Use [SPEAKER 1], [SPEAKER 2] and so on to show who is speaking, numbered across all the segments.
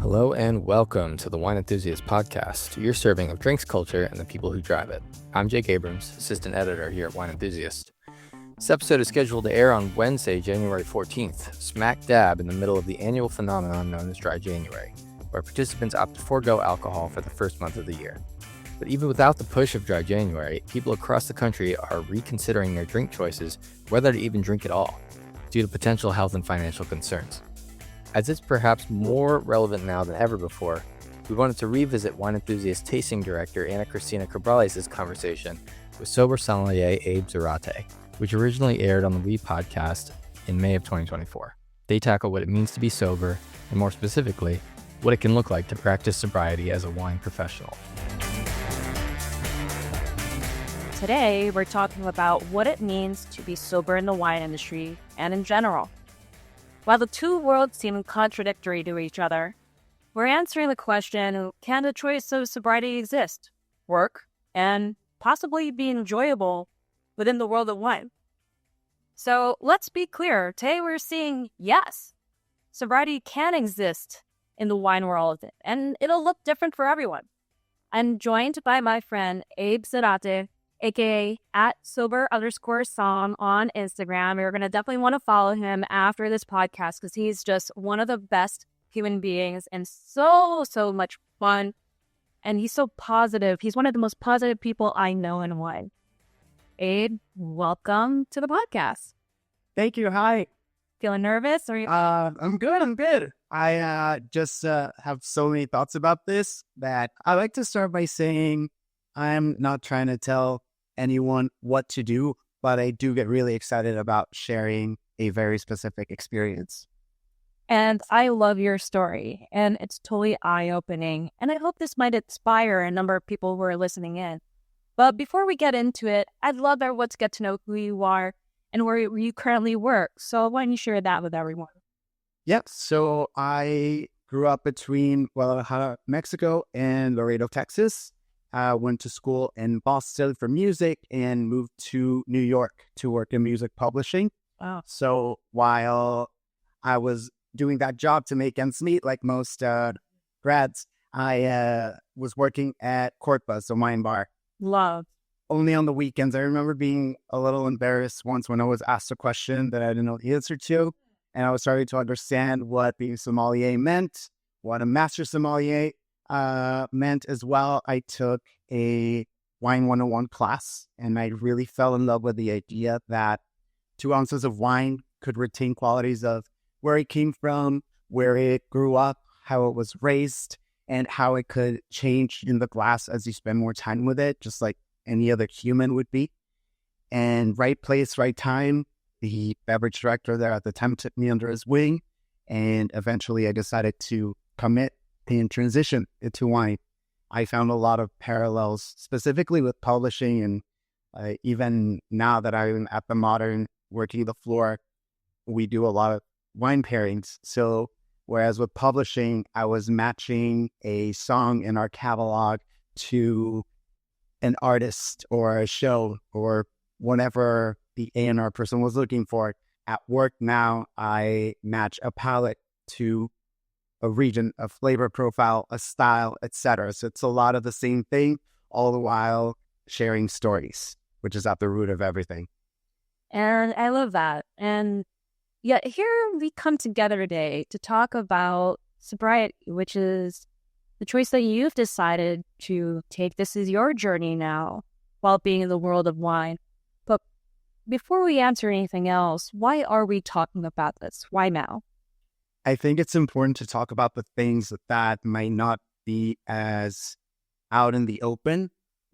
[SPEAKER 1] Hello and welcome to the Wine Enthusiast Podcast, your serving of drinks culture and the people who drive it. I'm Jake Abrams, assistant editor here at Wine Enthusiast. This episode is scheduled to air on Wednesday, January 14th, smack dab in the middle of the annual phenomenon known as Dry January, where participants opt to forego alcohol for the first month of the year. But even without the push of Dry January, people across the country are reconsidering their drink choices, whether to even drink at all, due to potential health and financial concerns. As it's perhaps more relevant now than ever before, we wanted to revisit Wine Enthusiast tasting director Ana Cristina Cabrales' conversation with sober sommelier Abe Zarate, which originally aired on the We podcast in May of 2024. They tackle what it means to be sober, and more specifically, what it can look like to practice sobriety as a wine professional.
[SPEAKER 2] Today, we're talking about what it means to be sober in the wine industry and in general. While the two worlds seem contradictory to each other, we're answering the question, can the choice of sobriety exist, work, and possibly be enjoyable within the world of wine? So let's be clear. Today we're seeing, yes, sobriety can exist in the wine world, and it'll look different for everyone. I'm joined by my friend Abe Zarate, aka @sober_som on Instagram. You're going to definitely want to follow him after this podcast because he's just one of the best human beings and so much fun. And he's so positive. He's one of the most positive people I know in wine. Abe, welcome to the podcast.
[SPEAKER 3] Thank you. Hi.
[SPEAKER 2] Feeling nervous? Or
[SPEAKER 3] I'm good. I just have so many thoughts about this that I like to start by saying I'm not trying to tell anyone what to do, but I do get really excited about sharing a very specific experience.
[SPEAKER 2] And I love your story, and it's totally eye-opening. And I hope this might inspire a number of people who are listening in. But before we get into it, I'd love everyone to get to know who you are and where you currently work. So why don't you share that with everyone?
[SPEAKER 3] Yep. So I grew up between Guadalajara, Mexico, and Laredo, Texas. Went to school in Boston for music and moved to New York to work in music publishing.
[SPEAKER 2] Wow.
[SPEAKER 3] So while I was doing that job to make ends meet, like most grads, I was working at Court Buzz, a wine bar.
[SPEAKER 2] Love.
[SPEAKER 3] Only on the weekends. I remember being a little embarrassed once when I was asked a question that I didn't know the answer to. And I was starting to understand what being sommelier meant, what a master sommelier meant as well. I took a wine 101 class and I really fell in love with the idea that 2 ounces of wine could retain qualities of where it came from, where it grew up, how it was raised, and how it could change in the glass as you spend more time with it, just like any other human would be. And right place, right time, the beverage director there at the time took me under his wing, and eventually I decided to commit and transition into wine. I found a lot of parallels, specifically with publishing, and even now that I'm at the Modern working the floor, we do a lot of wine pairings. So whereas with publishing, I was matching a song in our catalog to an artist or a show or whatever the A&R person was looking for. At work now, I match a palette to a region, a flavor profile, a style, etc. So it's a lot of the same thing, all the while sharing stories, which is at the root of everything.
[SPEAKER 2] And I love that. And yet here we come together today to talk about sobriety, which is the choice that you've decided to take. This is your journey now while being in the world of wine. But before we answer anything else, why are we talking about this? Why now?
[SPEAKER 3] I think it's important to talk about the things that might not be as out in the open,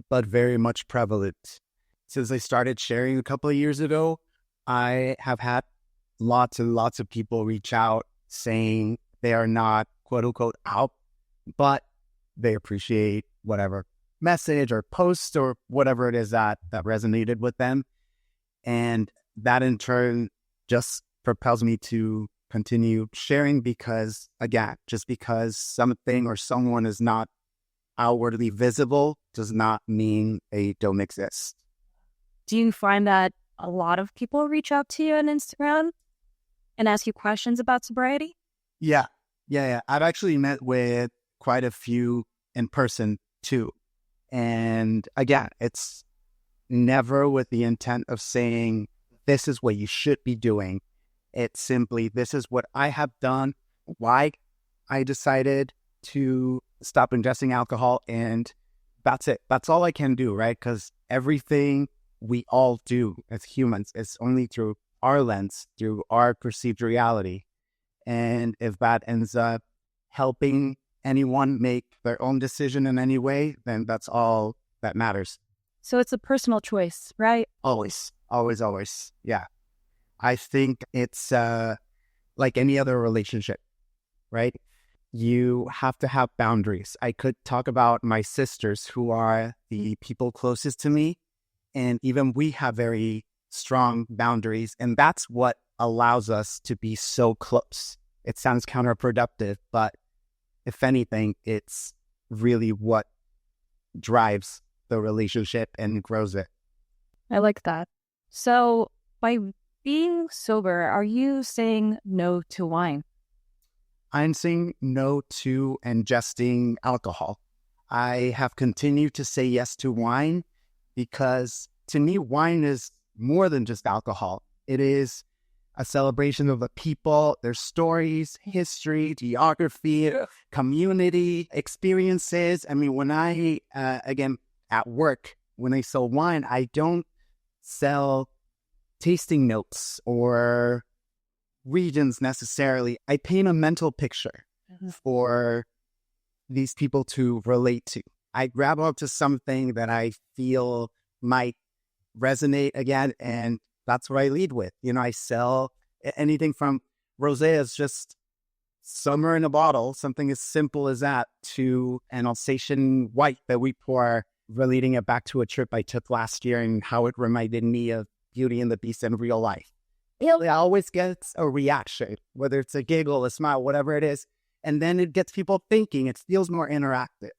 [SPEAKER 3] but very much prevalent. Since I started sharing a couple of years ago, I have had lots and lots of people reach out saying they are not quote unquote out, but they appreciate whatever message or post or whatever it is that resonated with them. And that in turn just propels me to continue sharing because, again, just because something or someone is not outwardly visible does not mean they don't exist.
[SPEAKER 2] Do you find that a lot of people reach out to you on Instagram and ask you questions about sobriety?
[SPEAKER 3] Yeah, Yeah. I've actually met with quite a few in person too. And again, it's never with the intent of saying, this is what you should be doing. It's simply, this is what I have done, why I decided to stop ingesting alcohol, and that's it. That's all I can do, right? Because everything we all do as humans is only through our lens, through our perceived reality. And if that ends up helping anyone make their own decision in any way, then that's all that matters.
[SPEAKER 2] So it's a personal choice, right?
[SPEAKER 3] Always, always, always. Yeah. I think it's like any other relationship, right? You have to have boundaries. I could talk about my sisters who are the people closest to me, and even we have very strong boundaries, and that's what allows us to be so close. It sounds counterproductive, but if anything, it's really what drives the relationship and grows it.
[SPEAKER 2] I like that. So by being sober, are you saying no to wine?
[SPEAKER 3] I'm saying no to ingesting alcohol. I have continued to say yes to wine because to me, wine is more than just alcohol. It is a celebration of the people, their stories, history, geography, community, experiences. I mean, when I, again, at work, when I sell wine, I don't sell tasting notes or regions necessarily. I paint a mental picture for these people to relate to. I grab onto something that I feel might resonate again, and that's what I lead with. I sell anything from rosé is just summer in a bottle, something as simple as that, to an Alsatian white that we pour, relating it back to a trip I took last year and how it reminded me of Beauty and the Beast in real life. It always gets a reaction, whether it's a giggle, a smile, whatever it is. And then it gets people thinking. It feels more interactive.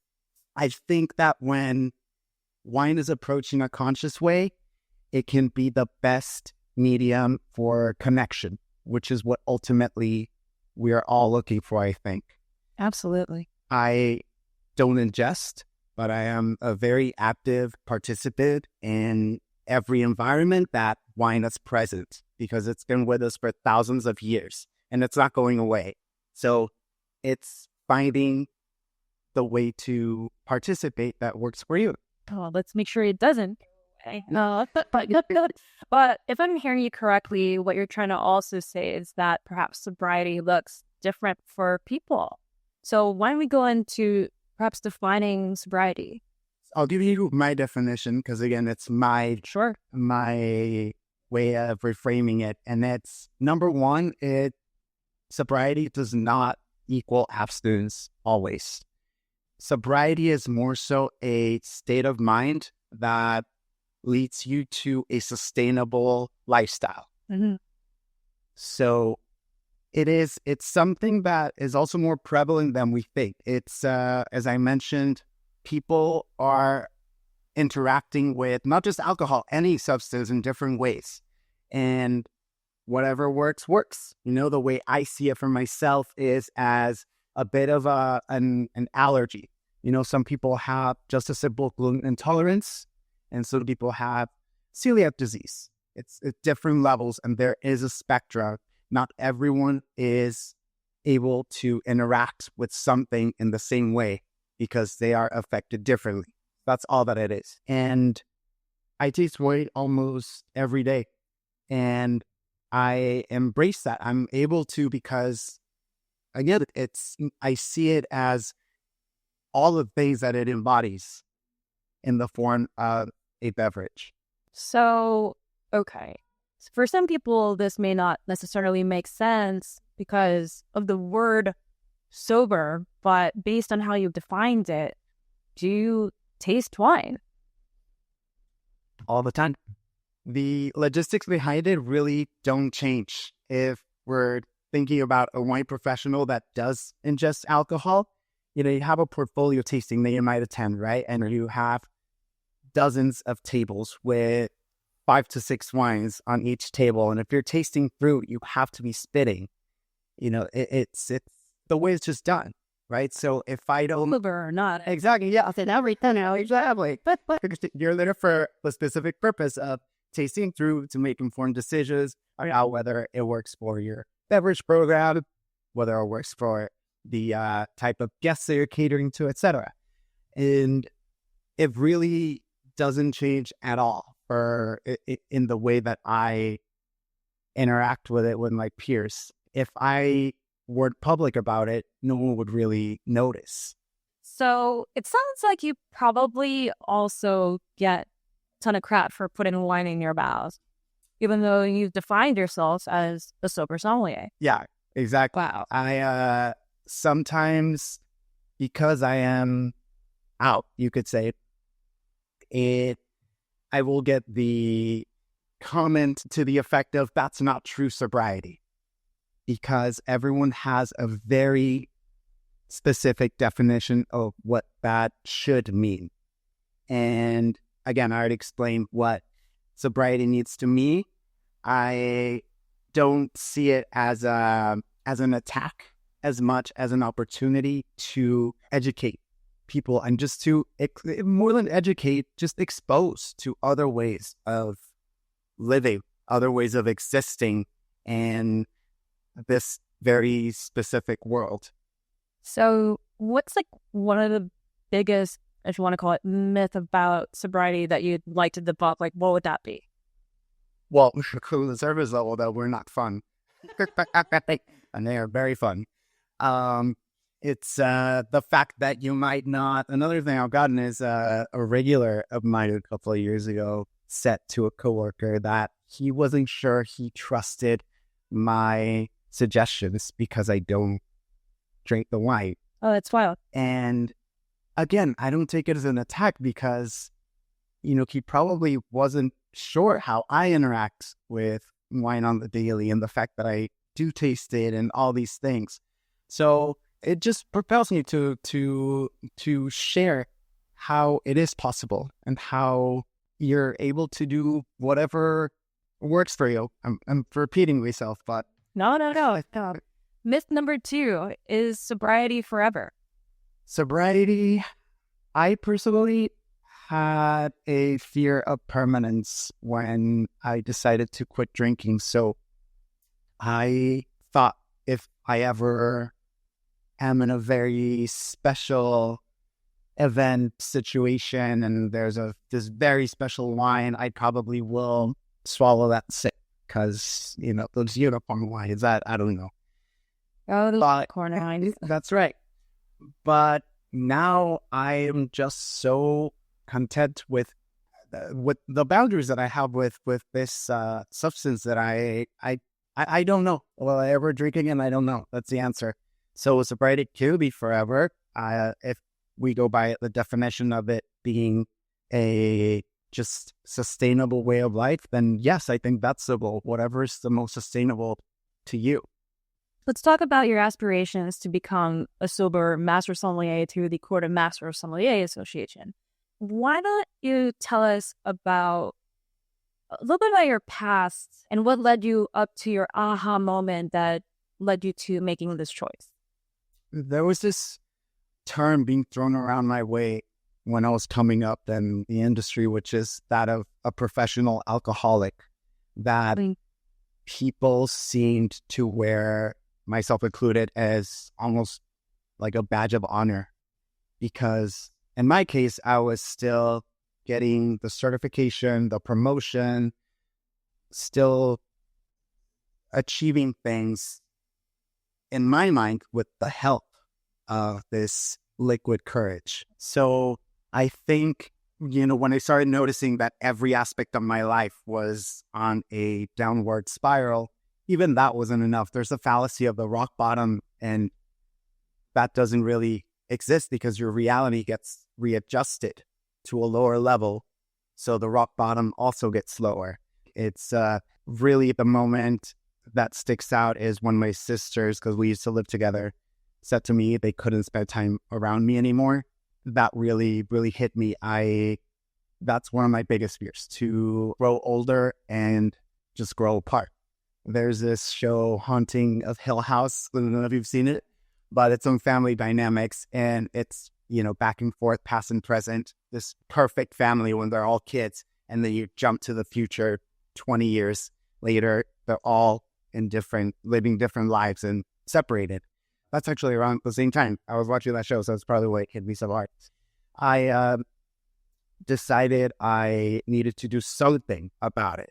[SPEAKER 3] I think that when wine is approached in a conscious way, it can be the best medium for connection, which is what ultimately we are all looking for, I think.
[SPEAKER 2] Absolutely.
[SPEAKER 3] I don't ingest, but I am a very active participant in every environment that wine is present, because it's been with us for thousands of years and it's not going away. So it's finding the way to participate that works for you.
[SPEAKER 2] Oh, let's make sure it doesn't. Okay. But if I'm hearing you correctly, what you're trying to also say is that perhaps sobriety looks different for people. So why don't we go into perhaps defining sobriety?
[SPEAKER 3] I'll give you my definition because, again, it's my way of reframing it. And that's, number one, sobriety does not equal abstinence always. Sobriety is more so a state of mind that leads you to a sustainable lifestyle.
[SPEAKER 2] Mm-hmm.
[SPEAKER 3] So it's something that is also more prevalent than we think. It's, as I mentioned, people are interacting with not just alcohol, any substance in different ways. And whatever works. The way I see it for myself is as a bit of an allergy. Some people have just a simple gluten intolerance, and some people have celiac disease. It's at different levels, and there is a spectrum. Not everyone is able to interact with something in the same way because they are affected differently. That's all that it is. And I taste wine almost every day, and I embrace that. I'm able to because, again, I see it as all the things that it embodies in the form of a beverage.
[SPEAKER 2] So, okay. For some people, this may not necessarily make sense because of the word sober, but based on how you defined it, do you taste wine?
[SPEAKER 3] All the time. The logistics behind it really don't change. If we're thinking about a wine professional that does ingest alcohol, you have a portfolio tasting that you might attend, right? And you have dozens of tables with 5 to 6 wines on each table. And if you're tasting fruit, you have to be spitting. It's the the way it's just done, right? So if I don't...
[SPEAKER 2] Uber or not.
[SPEAKER 3] Exactly, yeah. I said everything now, exactly. But you're there for the specific purpose of tasting through to make informed decisions about whether it works for your beverage program, whether it works for the type of guests that you're catering to, etc. And it really doesn't change at all in the way that I interact with it with my peers. If I weren't public about it, no one would really notice.
[SPEAKER 2] So it sounds like you probably also get a ton of crap for putting wine in your vows, even though you've defined yourself as a sober sommelier.
[SPEAKER 3] Yeah, exactly.
[SPEAKER 2] Wow.
[SPEAKER 3] I sometimes, because I am out, you could say, I will get the comment to the effect of, that's not true sobriety, because everyone has a very specific definition of what that should mean. And again, I already explained what sobriety needs to me. I don't see it as an attack as much as an opportunity to educate people, and just to, more than educate, just expose to other ways of living, other ways of existing in this very specific world.
[SPEAKER 2] So what's like one of the biggest, if you want to call it, myth about sobriety that you'd like to debunk? Like, what would that be?
[SPEAKER 3] Well, the service level, though, we're not fun. And they are very fun. It's the fact that you might not... Another thing I've gotten is a regular of mine a couple of years ago said to a coworker that he wasn't sure he trusted my suggestions because I don't drink the wine.
[SPEAKER 2] Oh, that's wild.
[SPEAKER 3] And again, I don't take it as an attack because, he probably wasn't sure how I interact with wine on the daily and the fact that I do taste it and all these things. So it just propels me to share how it is possible and how you're able to do whatever works for you. I'm repeating myself, but...
[SPEAKER 2] No. Myth number 2 is sobriety forever.
[SPEAKER 3] Sobriety, I personally had a fear of permanence when I decided to quit drinking. So I thought if I ever am in a very special event situation and there's this very special wine, I probably will swallow that sip because, those unicorn wines, that I don't know.
[SPEAKER 2] Oh, the corner wines.
[SPEAKER 3] That's right. But now I am just so content with the boundaries that I have with this substance that I don't know. Will I ever drink again? I don't know. That's the answer. So sobriety could be forever. If we go by the definition of it being a just sustainable way of life, then yes, I think that's whatever is the most sustainable to you.
[SPEAKER 2] Let's talk about your aspirations to become a sober master sommelier through the Court of Master Sommelier Association. Why don't you tell us a little bit about your past and what led you up to your aha moment that led you to making this choice?
[SPEAKER 3] There was this term being thrown around my way when I was coming up in the industry, which is that of a professional alcoholic, that people seemed to wear, myself included, as almost like a badge of honor. Because in my case, I was still getting the certification, the promotion, still achieving things in my mind with the help of this liquid courage. So I think, when I started noticing that every aspect of my life was on a downward spiral, even that wasn't enough. There's a fallacy of the rock bottom, and that doesn't really exist because your reality gets readjusted to a lower level. So the rock bottom also gets lower. It's really the moment that sticks out is when my sisters, because we used to live together, said to me they couldn't spend time around me anymore. That really, really hit me. That's one of my biggest fears, to grow older and just grow apart. There's this show, Haunting of Hill House. I don't know if you've seen it, but its own family dynamics. And it's, back and forth, past and present, this perfect family when they're all kids. And then you jump to the future 20 years later, they're all living different lives and separated. That's actually around the same time I was watching that show, so that's probably why it hit me so hard. I decided I needed to do something about it.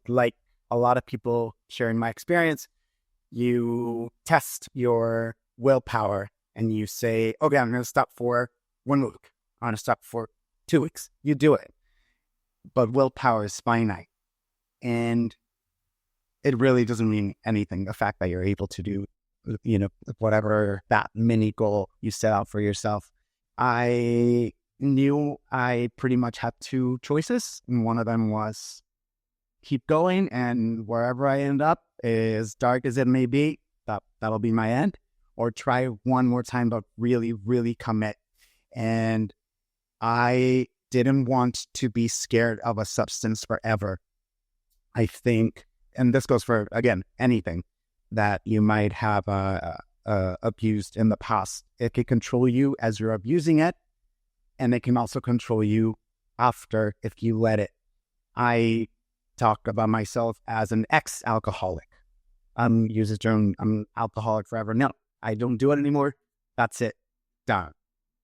[SPEAKER 3] Like a lot of people sharing my experience, you test your willpower and you say, okay, I'm going to stop for 1 week. I'm going to stop for 2 weeks. You do it. But willpower is finite. And it really doesn't mean anything. The fact that you're able to do, whatever that mini goal you set out for yourself. I knew I pretty much had two choices. And one of them was keep going, and wherever I end up, as dark as it may be, that'll be my end. Or try one more time, but really, really commit. And I didn't want to be scared of a substance forever. I think, and this goes for, again, anything that you might have abused in the past. It can control you as you're abusing it, and it can also control you after if you let it. I talk about myself as an ex-alcoholic. Use the term, I'm alcoholic forever. No, I don't do it anymore. That's it. Done.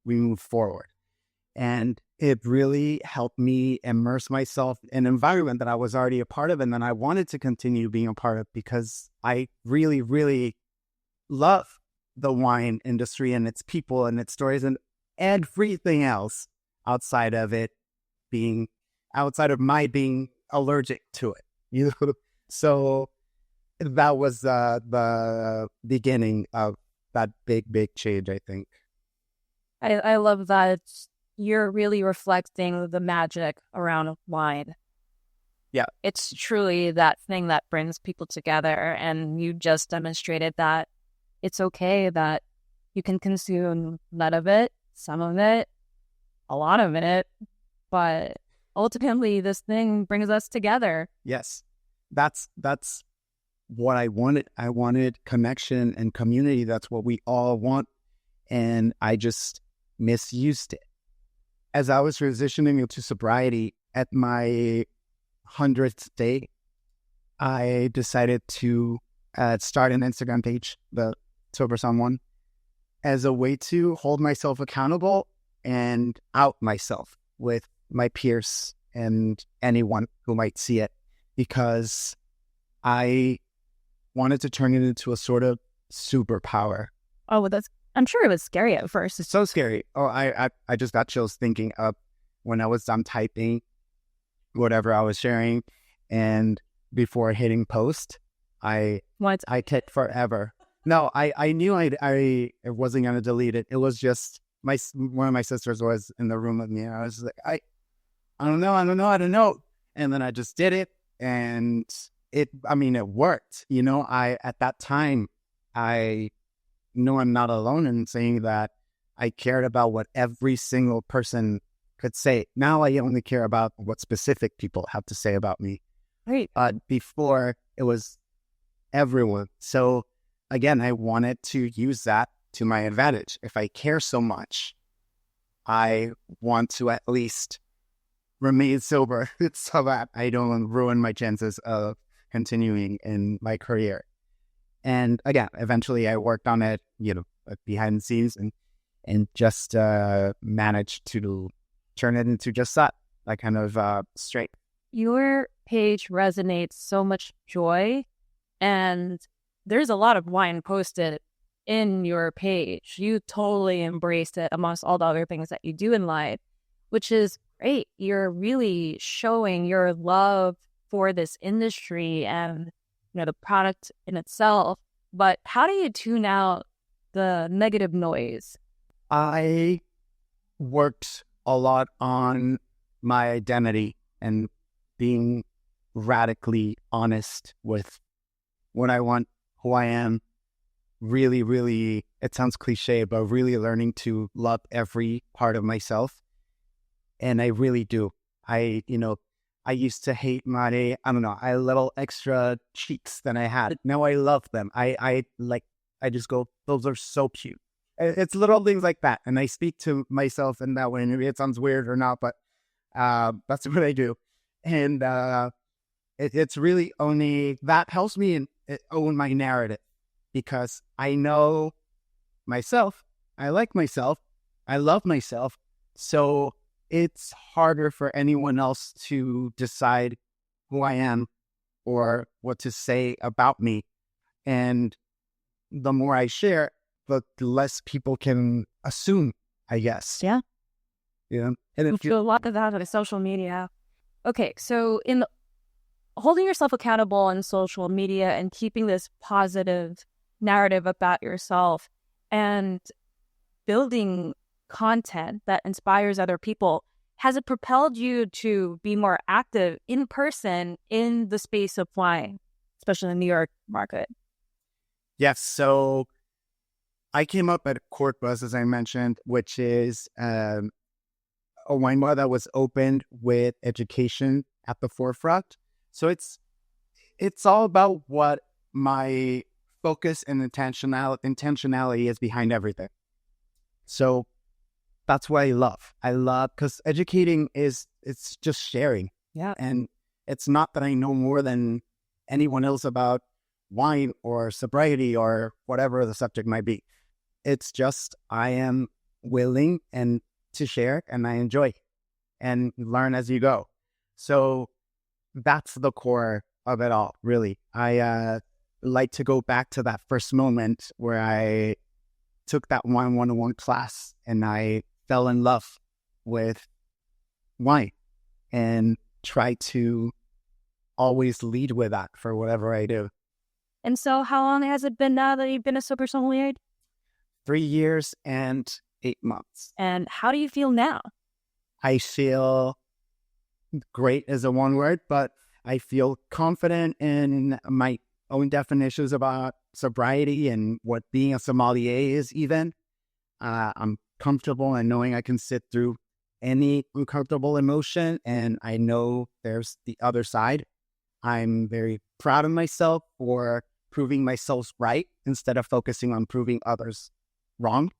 [SPEAKER 3] We move forward. And it really helped me immerse myself in an environment that I was already a part of and that I wanted to continue being a part of, because I really, really love the wine industry and its people and its stories and everything else outside of my being allergic to it. So that was the beginning of that big change, I think.
[SPEAKER 2] I love that you're really reflecting the magic around wine.
[SPEAKER 3] Yeah.
[SPEAKER 2] It's truly that thing that brings people together, and you just demonstrated that it's okay that you can consume none of it, some of it, a lot of it, but ultimately this thing brings us together.
[SPEAKER 3] Yes. That's what I wanted. I wanted connection and community. That's what we all want. And I just misused it. As I was transitioning into sobriety at my 100th day, I decided to start an Instagram page, the Sober Someone, as a way to hold myself accountable and out myself with my peers and anyone who might see it, because I wanted to turn it into a sort of superpower.
[SPEAKER 2] Oh, I'm sure it was scary at first.
[SPEAKER 3] It's so scary. Oh, I just got chills thinking of when I was done typing whatever I was sharing, and before hitting post, I kept forever. No, I knew I wasn't gonna delete it. It was just one of my sisters was in the room with me, and I was like, I don't know, and then I just did it, and it worked. At that time, I know I'm not alone in saying that I cared about what every single person could say. Now I only care about what specific people have to say about me.
[SPEAKER 2] Right.
[SPEAKER 3] Before it was everyone. So again, I wanted to use that to my advantage. If I care so much, I want to at least remain sober so that I don't ruin my chances of continuing in my career. And again, eventually I worked on it, behind the scenes and just managed to turn it into just that kind of strength.
[SPEAKER 2] Your page resonates so much joy, and there's a lot of wine posted in your page. You totally embraced it amongst all the other things that you do in life, which is great. You're really showing your love for this industry and the product in itself. But how do you tune out the negative noise?
[SPEAKER 3] I worked a lot on my identity and being radically honest with what I want, who I am. Really, really, it sounds cliche, but really learning to love every part of myself. And I really do. I used to hate my, I little extra cheeks than I had. Now I love them. I like I just go, those are so cute. It's little things like that. And I speak to myself in that way. Maybe it sounds weird or not, but that's what I do. And it's really only that helps me own my narrative, because I know myself, I like myself, I love myself. So it's harder for anyone else to decide who I am or what to say about me. And the more I share, the less people can assume, I guess.
[SPEAKER 2] Yeah.
[SPEAKER 3] Yeah. And
[SPEAKER 2] We do a lot of that on social media. Okay, so in holding yourself accountable on social media and keeping this positive narrative about yourself and building content that inspires other people, has it propelled you to be more active in person in the space of wine, especially in the New York market?
[SPEAKER 3] yes. So I came up at Court Buzz, as I mentioned, which is a wine bar that was opened with education at the forefront. So it's all about what my focus and intentionality is behind everything. So that's what I love. I love, because educating it's just sharing.
[SPEAKER 2] Yeah.
[SPEAKER 3] And it's not that I know more than anyone else about wine or sobriety or whatever the subject might be. It's just I am willing and to share, and I enjoy and learn as you go. So that's the core of it all, really. I like to go back to that first moment where I took that wine 101 class and I fell in love with wine, and try to always lead with that for whatever I do.
[SPEAKER 2] And so how long has it been now that you've been a sober sommelier?
[SPEAKER 3] 3 years and 8 months.
[SPEAKER 2] And how do you feel now?
[SPEAKER 3] I feel great is a one word, but I feel confident in my own definitions about sobriety and what being a sommelier is even. I'm comfortable in knowing I can sit through any uncomfortable emotion, and I know there's the other side. I'm very proud of myself for proving myself right instead of focusing on proving others wrong.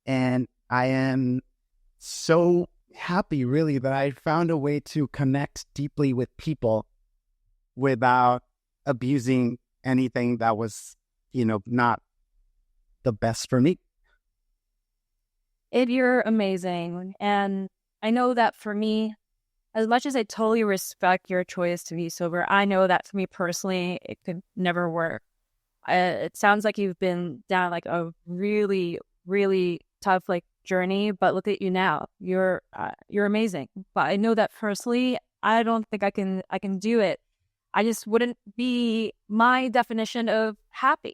[SPEAKER 3] And I am so happy, really, that I found a way to connect deeply with people without abusing anything that was, not the best for me.
[SPEAKER 2] You're amazing. And I know that for me, as much as I totally respect your choice to be sober, I know that for me personally, it could never work. It sounds like you've been down like a really, really tough journey, but look at you now. You're amazing. But I know that personally, I don't think I can do it. I just wouldn't be my definition of happy.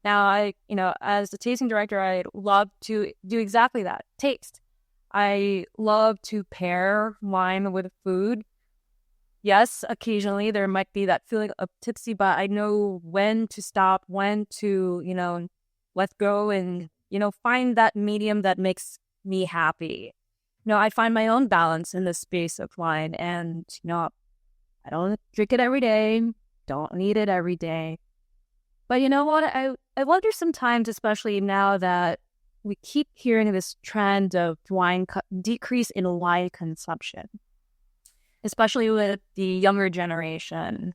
[SPEAKER 2] Now, as the tasting director, I love to do exactly that, taste. I love to pair wine with food. Yes, occasionally there might be that feeling of tipsy, but I know when to stop, when to, let go and, find that medium that makes me happy. I find my own balance in the space of wine, and, I don't drink it every day, don't need it every day. But you know what? I wonder sometimes, especially now that we keep hearing this trend of decrease in wine consumption, especially with the younger generation,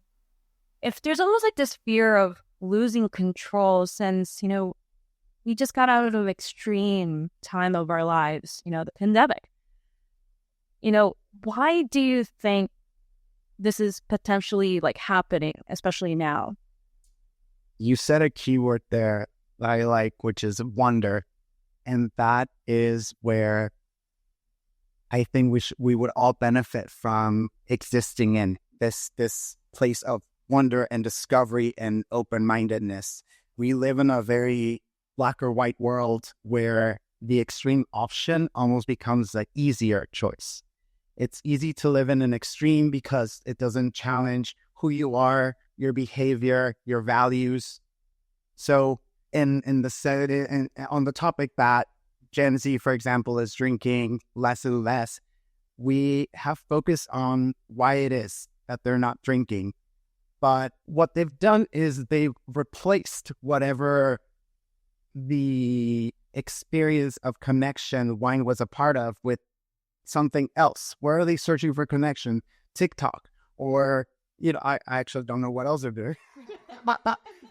[SPEAKER 2] if there's almost this fear of losing control since, we just got out of an extreme time of our lives, the pandemic. Why do you think this is potentially happening, especially now?
[SPEAKER 3] You said a keyword there that I like, which is wonder. And that is where I think we would all benefit from existing in this place of wonder and discovery and open-mindedness. We live in a very black or white world where the extreme option almost becomes the easier choice. It's easy to live in an extreme because it doesn't challenge who you are, your behavior, your values. So on the topic that Gen Z, for example, is drinking less and less, we have focused on why it is that they're not drinking. But what they've done is they've replaced whatever the experience of connection wine was a part of with something else. Where are they searching for connection? TikTok, or I actually don't know what else they're doing.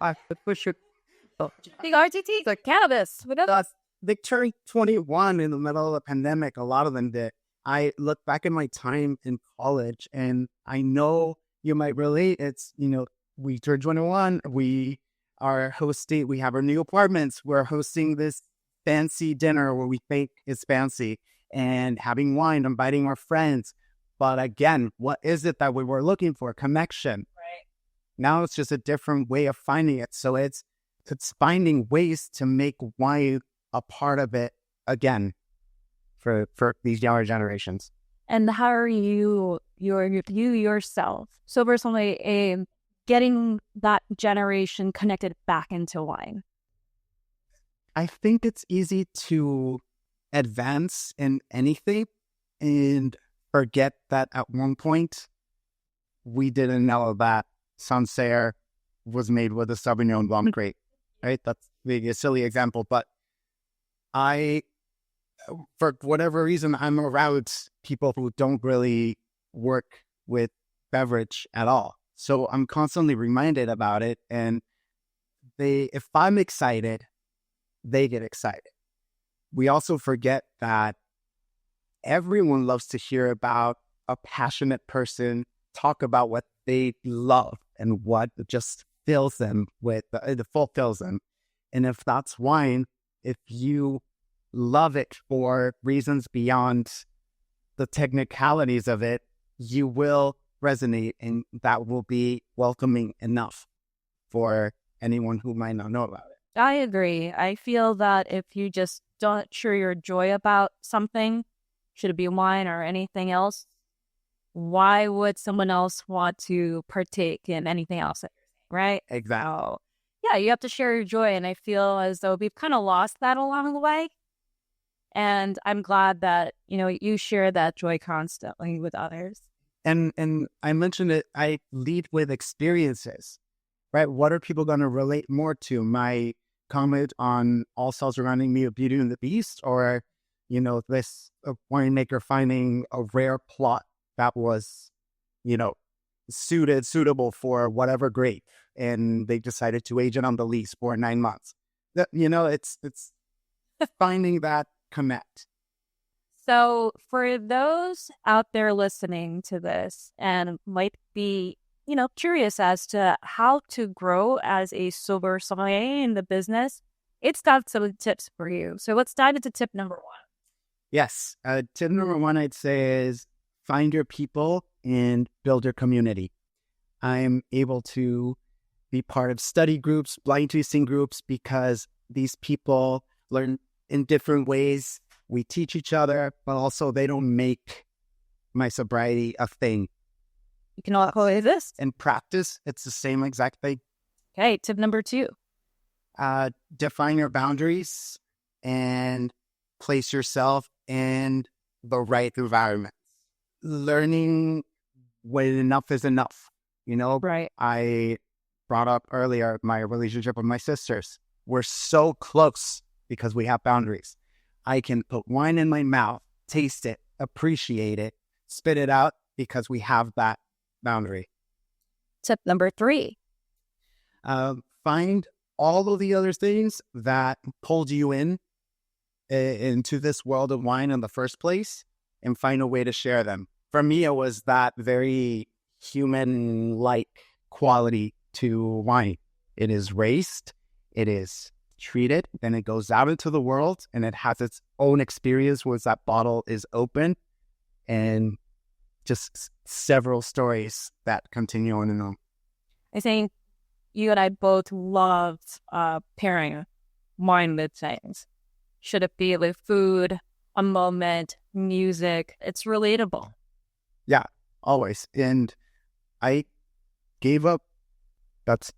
[SPEAKER 3] I push it.
[SPEAKER 2] The RTT, the cannabis. What else?
[SPEAKER 3] They turned 21 in the middle of the pandemic. A lot of them did. I look back at my time in college, and I know you might relate. It's, we turned 21. We have our new apartments. We're hosting this fancy dinner where we think it's fancy and having wine, inviting our friends. But again, what is it that we were looking for? Connection.
[SPEAKER 2] Right.
[SPEAKER 3] Now it's just a different way of finding it. So it's finding ways to make wine a part of it again for these younger generations.
[SPEAKER 2] And how are you yourself, so personally, getting that generation connected back into wine?
[SPEAKER 3] I think it's easy to advance in anything and forget that at one point we didn't know that Sancerre was made with a Sauvignon Blanc grape, right? That's maybe a silly example, but for whatever reason, I'm around people who don't really work with beverage at all. So I'm constantly reminded about it. And if I'm excited, they get excited. We also forget that everyone loves to hear about a passionate person talk about what they love and what just fills them it fulfills them. And if that's wine, if you love it for reasons beyond the technicalities of it, you will resonate, and that will be welcoming enough for anyone who might not know about it.
[SPEAKER 2] I agree. I feel that if you just don't share your joy about something, should it be wine or anything else, why would someone else want to partake in anything else, right?
[SPEAKER 3] Exactly.
[SPEAKER 2] So, yeah, you have to share your joy, and I feel as though we've kind of lost that along the way. And I'm glad that, you share that joy constantly with others.
[SPEAKER 3] And I mentioned it, I lead with experiences, right? What are people going to relate more to? My comment on All Cells Surrounding Me of Beauty and the Beast, or, this winemaker finding a rare plot that was, suitable for whatever grape, and they decided to age it on the lease for 9 months. It's finding that connect.
[SPEAKER 2] So for those out there listening to this and might be, curious as to how to grow as a sober sommelier in the business, it's got some tips for you. So let's dive into tip number 1.
[SPEAKER 3] Yes. Tip number 1, I'd say, is find your people and build your community. I'm able to be part of study groups, blind tasting groups, because these people learn in different ways. We teach each other, but also they don't make my sobriety a thing.
[SPEAKER 2] You can all coexist.
[SPEAKER 3] In practice, it's the same exact thing.
[SPEAKER 2] Okay, tip number 2.
[SPEAKER 3] Define your boundaries and place yourself in the right environment. Learning when enough is enough.
[SPEAKER 2] Right.
[SPEAKER 3] I brought up earlier my relationship with my sisters. We're so close because we have boundaries. I can put wine in my mouth, taste it, appreciate it, spit it out, because we have that boundary.
[SPEAKER 2] Tip number 3.
[SPEAKER 3] Find all of the other things that pulled you into this world of wine in the first place, and find a way to share them. For me, it was that very human-like quality to wine. It is raised, it is treated, then it goes out into the world, and it has its own experience once that bottle is open, and just several stories that continue on and on.
[SPEAKER 2] I think you and I both loved pairing wine with things. Should it be with food, a moment, music? It's relatable.
[SPEAKER 3] Yeah, always. And I gave up. That's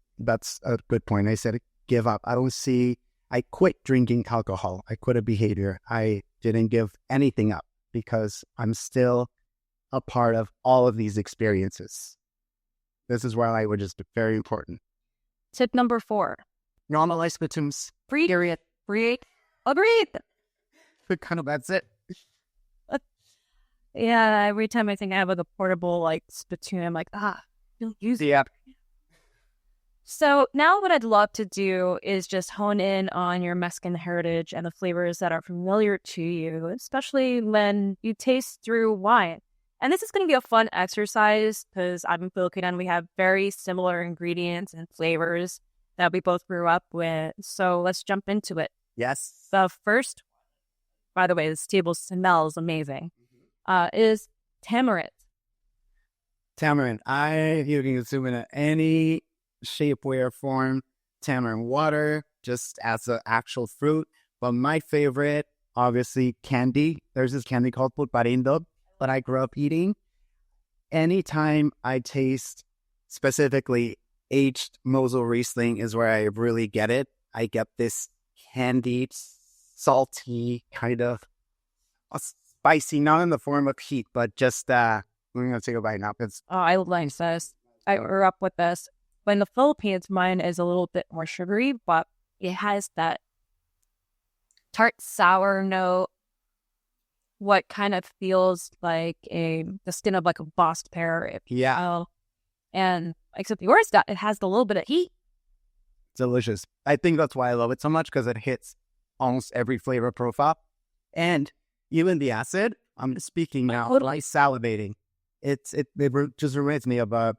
[SPEAKER 3] a good point. I said give up. I quit drinking alcohol. I quit a behavior. I didn't give anything up because I'm still a part of all of these experiences. This is where language is very important.
[SPEAKER 2] Tip number 4.
[SPEAKER 3] Normalize symptoms.
[SPEAKER 2] Period. Agreed. Agreed.
[SPEAKER 3] Kind of that's it.
[SPEAKER 2] Yeah, every time I think I have like a portable like spittoon, I'm like, don't use it.
[SPEAKER 3] Yeah.
[SPEAKER 2] So now what I'd love to do is just hone in on your Mexican heritage and the flavors that are familiar to you, especially when you taste through wine. And this is going to be a fun exercise because I'm Filipino and we have very similar ingredients and flavors that we both grew up with. So let's jump into it.
[SPEAKER 3] Yes.
[SPEAKER 2] The first, by the way, this table smells amazing, is tamarind.
[SPEAKER 3] Tamarind. You can consume it in any shape, way, or form. Tamarind water, just as an actual fruit. But my favorite, obviously, candy. There's this candy called pulparindo that I grew up eating. Anytime I taste specifically aged Mosel Riesling is where I really get it. I get this candied, salty, kind of spicy, not in the form of heat, but just, we're going to take a bite now.
[SPEAKER 2] I like this. I grew up with this. But in the Philippines, mine is a little bit more sugary, but it has that tart sour note, what kind of feels like the skin of like a bossed pear.
[SPEAKER 3] Yeah.
[SPEAKER 2] And except yours, that it has a little bit of heat.
[SPEAKER 3] Delicious. I think that's why I love it so much, because it hits almost every flavor profile. And even the acid, I'm speaking now,
[SPEAKER 2] Totally.
[SPEAKER 3] salivating. It just reminds me of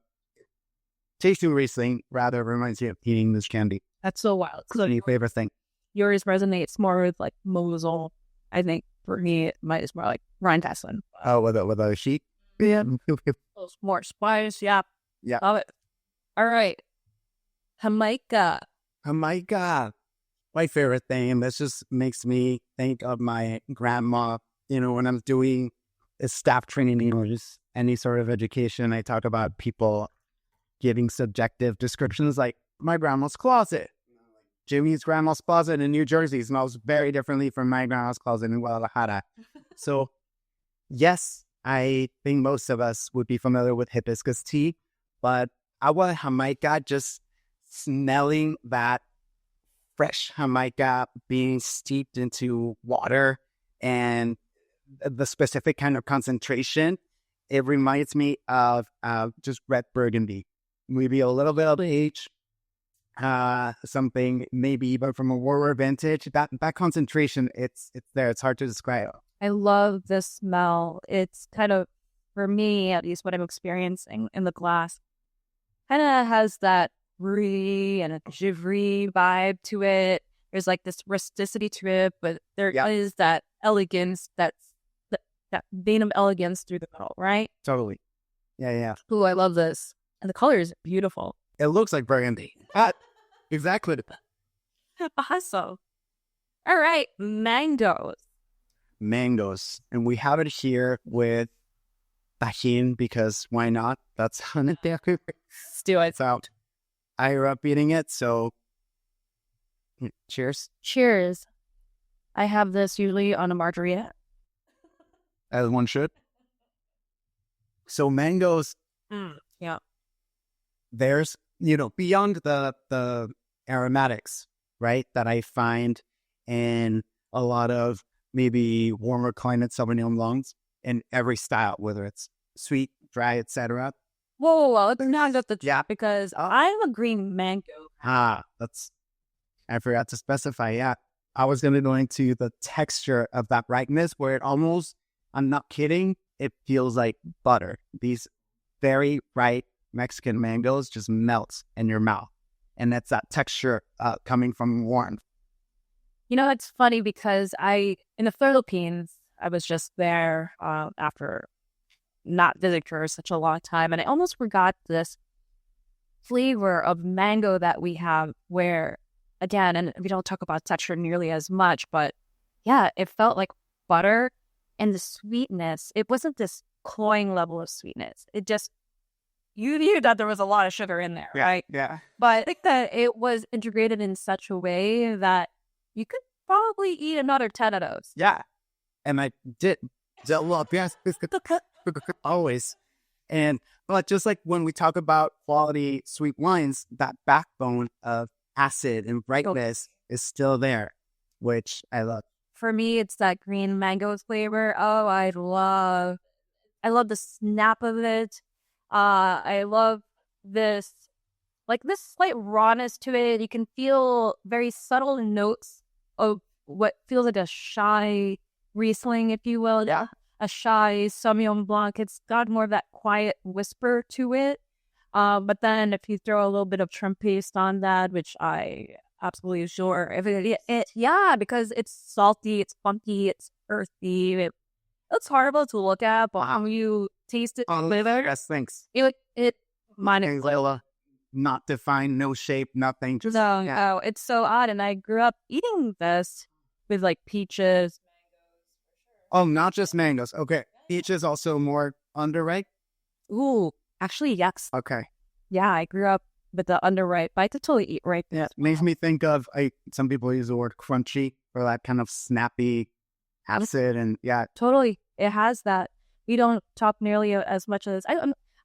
[SPEAKER 3] tasting Riesling, rather reminds me of eating this candy.
[SPEAKER 2] That's so wild.
[SPEAKER 3] So your favorite thing?
[SPEAKER 2] Yours resonates more with like Mosel. I think for me, mine is more like Rheinhessen.
[SPEAKER 3] Oh, with a sheet?
[SPEAKER 2] Yeah. More spice. Yeah.
[SPEAKER 3] Yeah.
[SPEAKER 2] Love it. All right. Jamaica.
[SPEAKER 3] Jamaica. My favorite thing, and this just makes me think of my grandma. When I'm doing a staff training or just any sort of education, I talk about people giving subjective descriptions like my grandma's closet. Jimmy's grandma's closet in New Jersey smells very differently from my grandma's closet in Guadalajara. So, yes, I think most of us would be familiar with hibiscus tea, but agua de Jamaica, just smelling that fresh Jamaica being steeped into water and the specific kind of concentration, it reminds me of just red Burgundy. Maybe a little bit of age, something maybe even from a warmer vintage. That concentration, it's there. It's hard to describe.
[SPEAKER 2] I love the smell. It's kind of, for me at least, what I'm experiencing in the glass. Kind of has that brie and a givry vibe to it. There's like this rusticity to it, but there is that elegance, that vein of elegance through the middle, right?
[SPEAKER 3] Totally. Yeah.
[SPEAKER 2] Ooh, I love this. And the color is beautiful.
[SPEAKER 3] It looks like Burgundy. Exactly.
[SPEAKER 2] Awesome. All right, mangoes.
[SPEAKER 3] Mangoes. And we have it here with tajin, because why not? That's on it there.
[SPEAKER 2] Let's do it.
[SPEAKER 3] It's out. I grew up eating it, so cheers.
[SPEAKER 2] Cheers. I have this usually on a margarita.
[SPEAKER 3] As one should. So mangoes,
[SPEAKER 2] Yeah.
[SPEAKER 3] there's, beyond the aromatics, right, that I find in a lot of maybe warmer climate Sauvignon Blancs in every style, whether it's sweet, dry, etc.
[SPEAKER 2] Whoa. It's not just the
[SPEAKER 3] Yeah.
[SPEAKER 2] because I'm a green mango.
[SPEAKER 3] I forgot to specify. Yeah. I was going to go into the texture of that ripeness where it almost, I'm not kidding, it feels like butter. These very ripe Mexican mangoes just melt in your mouth. And that's that texture coming from warmth.
[SPEAKER 2] It's funny because in the Philippines, I was just there after not visiting for such a long time. And I almost forgot this flavor of mango that we have where, again, and we don't talk about texture nearly as much, but yeah, it felt like butter and the sweetness. It wasn't this cloying level of sweetness. It just, you knew that there was a lot of sugar in there, right?
[SPEAKER 3] Yeah.
[SPEAKER 2] But I think that it was integrated in such a way that you could probably eat another 10 of those.
[SPEAKER 3] Yeah. And I did love, yes, always. But just like when we talk about quality sweet wines, that backbone of acid and brightness is still there. which I love.
[SPEAKER 2] For me, it's that green mango flavor. Oh, I love the snap of it. I love this, like this slight rawness to it. You can feel very subtle notes of what feels like a shy Riesling, if you will.
[SPEAKER 3] Yeah.
[SPEAKER 2] A shy Sauvignon Blanc. It's got more of that quiet whisper to it. But then if you throw a little bit of shrimp paste on that, which I absolutely sure, yeah, because it's salty, it's funky, it's earthy. It's horrible to look at, but when you taste it,
[SPEAKER 3] Yes, thanks.
[SPEAKER 2] it mine
[SPEAKER 3] Okay, Layla, not defined, no shape, nothing. Just
[SPEAKER 2] no, it's so odd. And I grew up eating this with like peaches.
[SPEAKER 3] Oh, not just mangoes. Okay, peach is also more underripe.
[SPEAKER 2] Ooh, actually, yes.
[SPEAKER 3] Okay,
[SPEAKER 2] Yeah, I grew up with the underripe, but I could totally eat ripe.
[SPEAKER 3] yeah, makes me think of some people use the word crunchy for that kind of snappy acid, and yeah,
[SPEAKER 2] Totally. It has that. We don't talk nearly as much as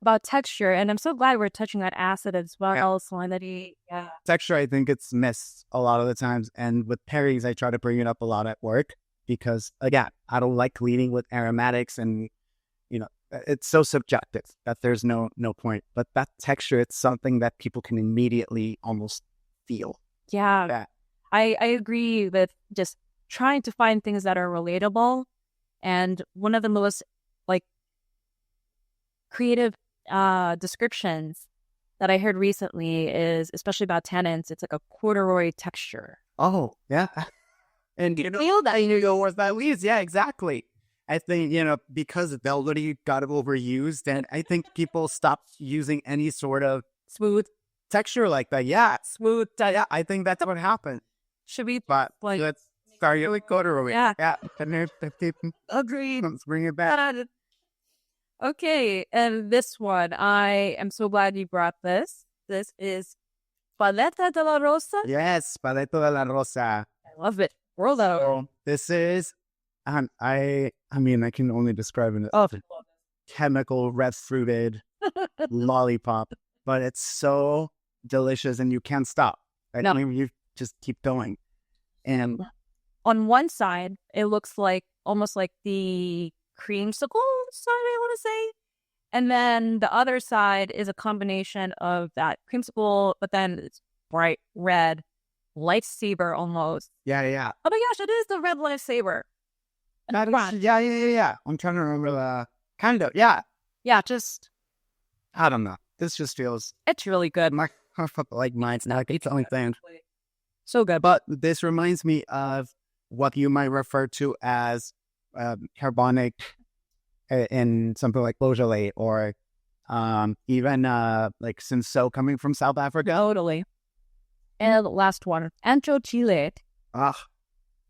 [SPEAKER 2] about texture, and I'm so glad we're touching on acid as well, salinity. Yeah.
[SPEAKER 3] texture. I think it's missed a lot of the times, and with Perry's, I try to bring it up a lot at work because again, I don't like leading with aromatics, and it's so subjective that there's no point. But that texture, it's something that people can immediately almost feel.
[SPEAKER 2] Yeah. I agree with just trying to find things that are relatable. And one of the most like creative descriptions that I heard recently is, especially about tannins, it's like a corduroy texture.
[SPEAKER 3] Oh, yeah. And feel that you know what that means. Yeah, exactly. I think, because velvety got overused, and I think people stopped using any sort of
[SPEAKER 2] Smooth
[SPEAKER 3] texture like that. Yeah, smooth. Yeah, I think that's what happened.
[SPEAKER 2] should be
[SPEAKER 3] But
[SPEAKER 2] like,
[SPEAKER 3] let's start with corduroy.
[SPEAKER 2] Yeah.
[SPEAKER 3] Yeah.
[SPEAKER 2] agreed.
[SPEAKER 3] Let's bring it back.
[SPEAKER 2] Okay, and this one, I am so glad you brought this. This is Paleta de la Rosa.
[SPEAKER 3] Yes, Paleta de la Rosa.
[SPEAKER 2] I love it. World out.
[SPEAKER 3] So this is, I mean, I can only describe it
[SPEAKER 2] Oh,
[SPEAKER 3] as chemical red fruited lollipop, but it's so delicious and you can't stop.
[SPEAKER 2] No.
[SPEAKER 3] You just keep going. And
[SPEAKER 2] on one side, it looks like almost like the creamsicle side, I want to say. And then the other side is a combination of that creamsicle, but then it's bright red, lifesaver almost.
[SPEAKER 3] yeah.
[SPEAKER 2] Oh my gosh, it is the red lifesaver.
[SPEAKER 3] Yeah. I'm trying to remember the kind of, yeah.
[SPEAKER 2] Yeah, just,
[SPEAKER 3] I don't know. This just feels
[SPEAKER 2] it's really good.
[SPEAKER 3] like mine's not the only thing.
[SPEAKER 2] So good.
[SPEAKER 3] But this reminds me of what you might refer to as carbonic in something like Beaujolais, or even like Cinsault coming from South Africa.
[SPEAKER 2] Totally. And the last one, Ancho Chile.
[SPEAKER 3] All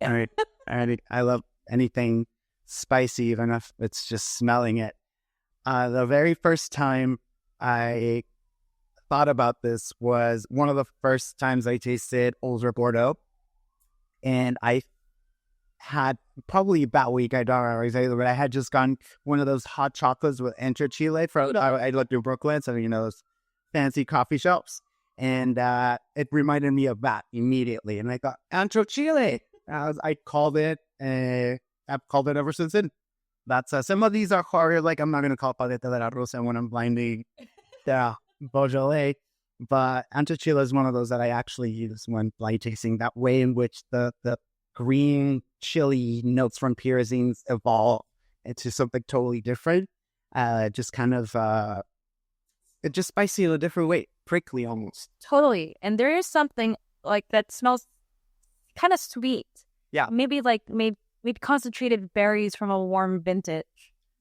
[SPEAKER 3] right. I love anything spicy, even if it's just smelling it. The very first time I thought about this was one of the first times I tasted Older Bordeaux. And I had probably about a week, I don't know exactly, but I had just gotten one of those hot chocolates with Ancho Chile from, I lived in Brooklyn, so those fancy coffee shops. And it reminded me of that immediately. And I thought, Ancho Chile. I called it, I've called it ever since then. That's some of these are harder, like I'm not going to call Paleta de la Rosa when I'm blinding Beaujolais, but Ancho Chile is one of those that I actually use when blind tasting, that way in which the green chili notes from pyrazines evolve into something totally different. Just kind of, it's just spicy in a different way, prickly almost.
[SPEAKER 2] Totally. And there is something like that smells kind of sweet.
[SPEAKER 3] Yeah.
[SPEAKER 2] Maybe concentrated berries from a warm vintage.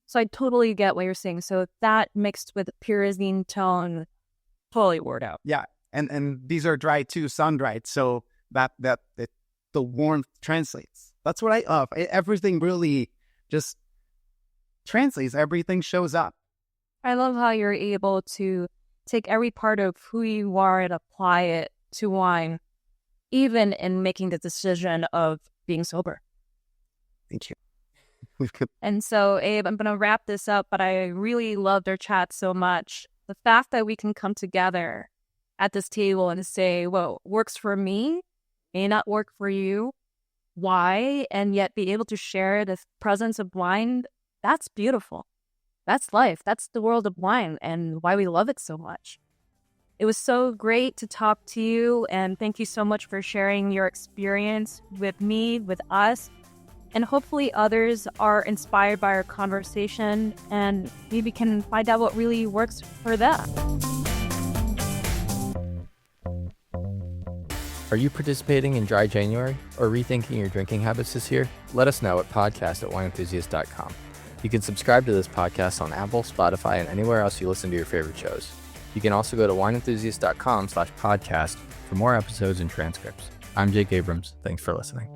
[SPEAKER 2] So I totally get what you're saying. So that mixed with pyrazine tone, totally word out.
[SPEAKER 3] Yeah. And these are dried too, sun dried. So that the warmth translates. That's what I love. Everything really just translates. Everything shows up.
[SPEAKER 2] I love how you're able to take every part of who you are and apply it to wine, even in making the decision of being sober.
[SPEAKER 3] Thank you.
[SPEAKER 2] And so, Abe, I'm going to wrap this up, but I really loved our chat so much. The fact that we can come together at this table and say, what works for me may not work for you, why and yet be able to share the presence of wine, that's beautiful. That's life. That's the world of wine and why we love it so much. It was so great to talk to you, and thank you so much for sharing your experience with me, with us, and hopefully others are inspired by our conversation and maybe can find out what really works for them.
[SPEAKER 1] Are you participating in Dry January or rethinking your drinking habits this year? Let us know at podcast@wineenthusiast.com. You can subscribe to this podcast on Apple, Spotify, and anywhere else you listen to your favorite shows. You can also go to wineenthusiast.com/podcast for more episodes and transcripts. I'm Jake Abrams. Thanks for listening.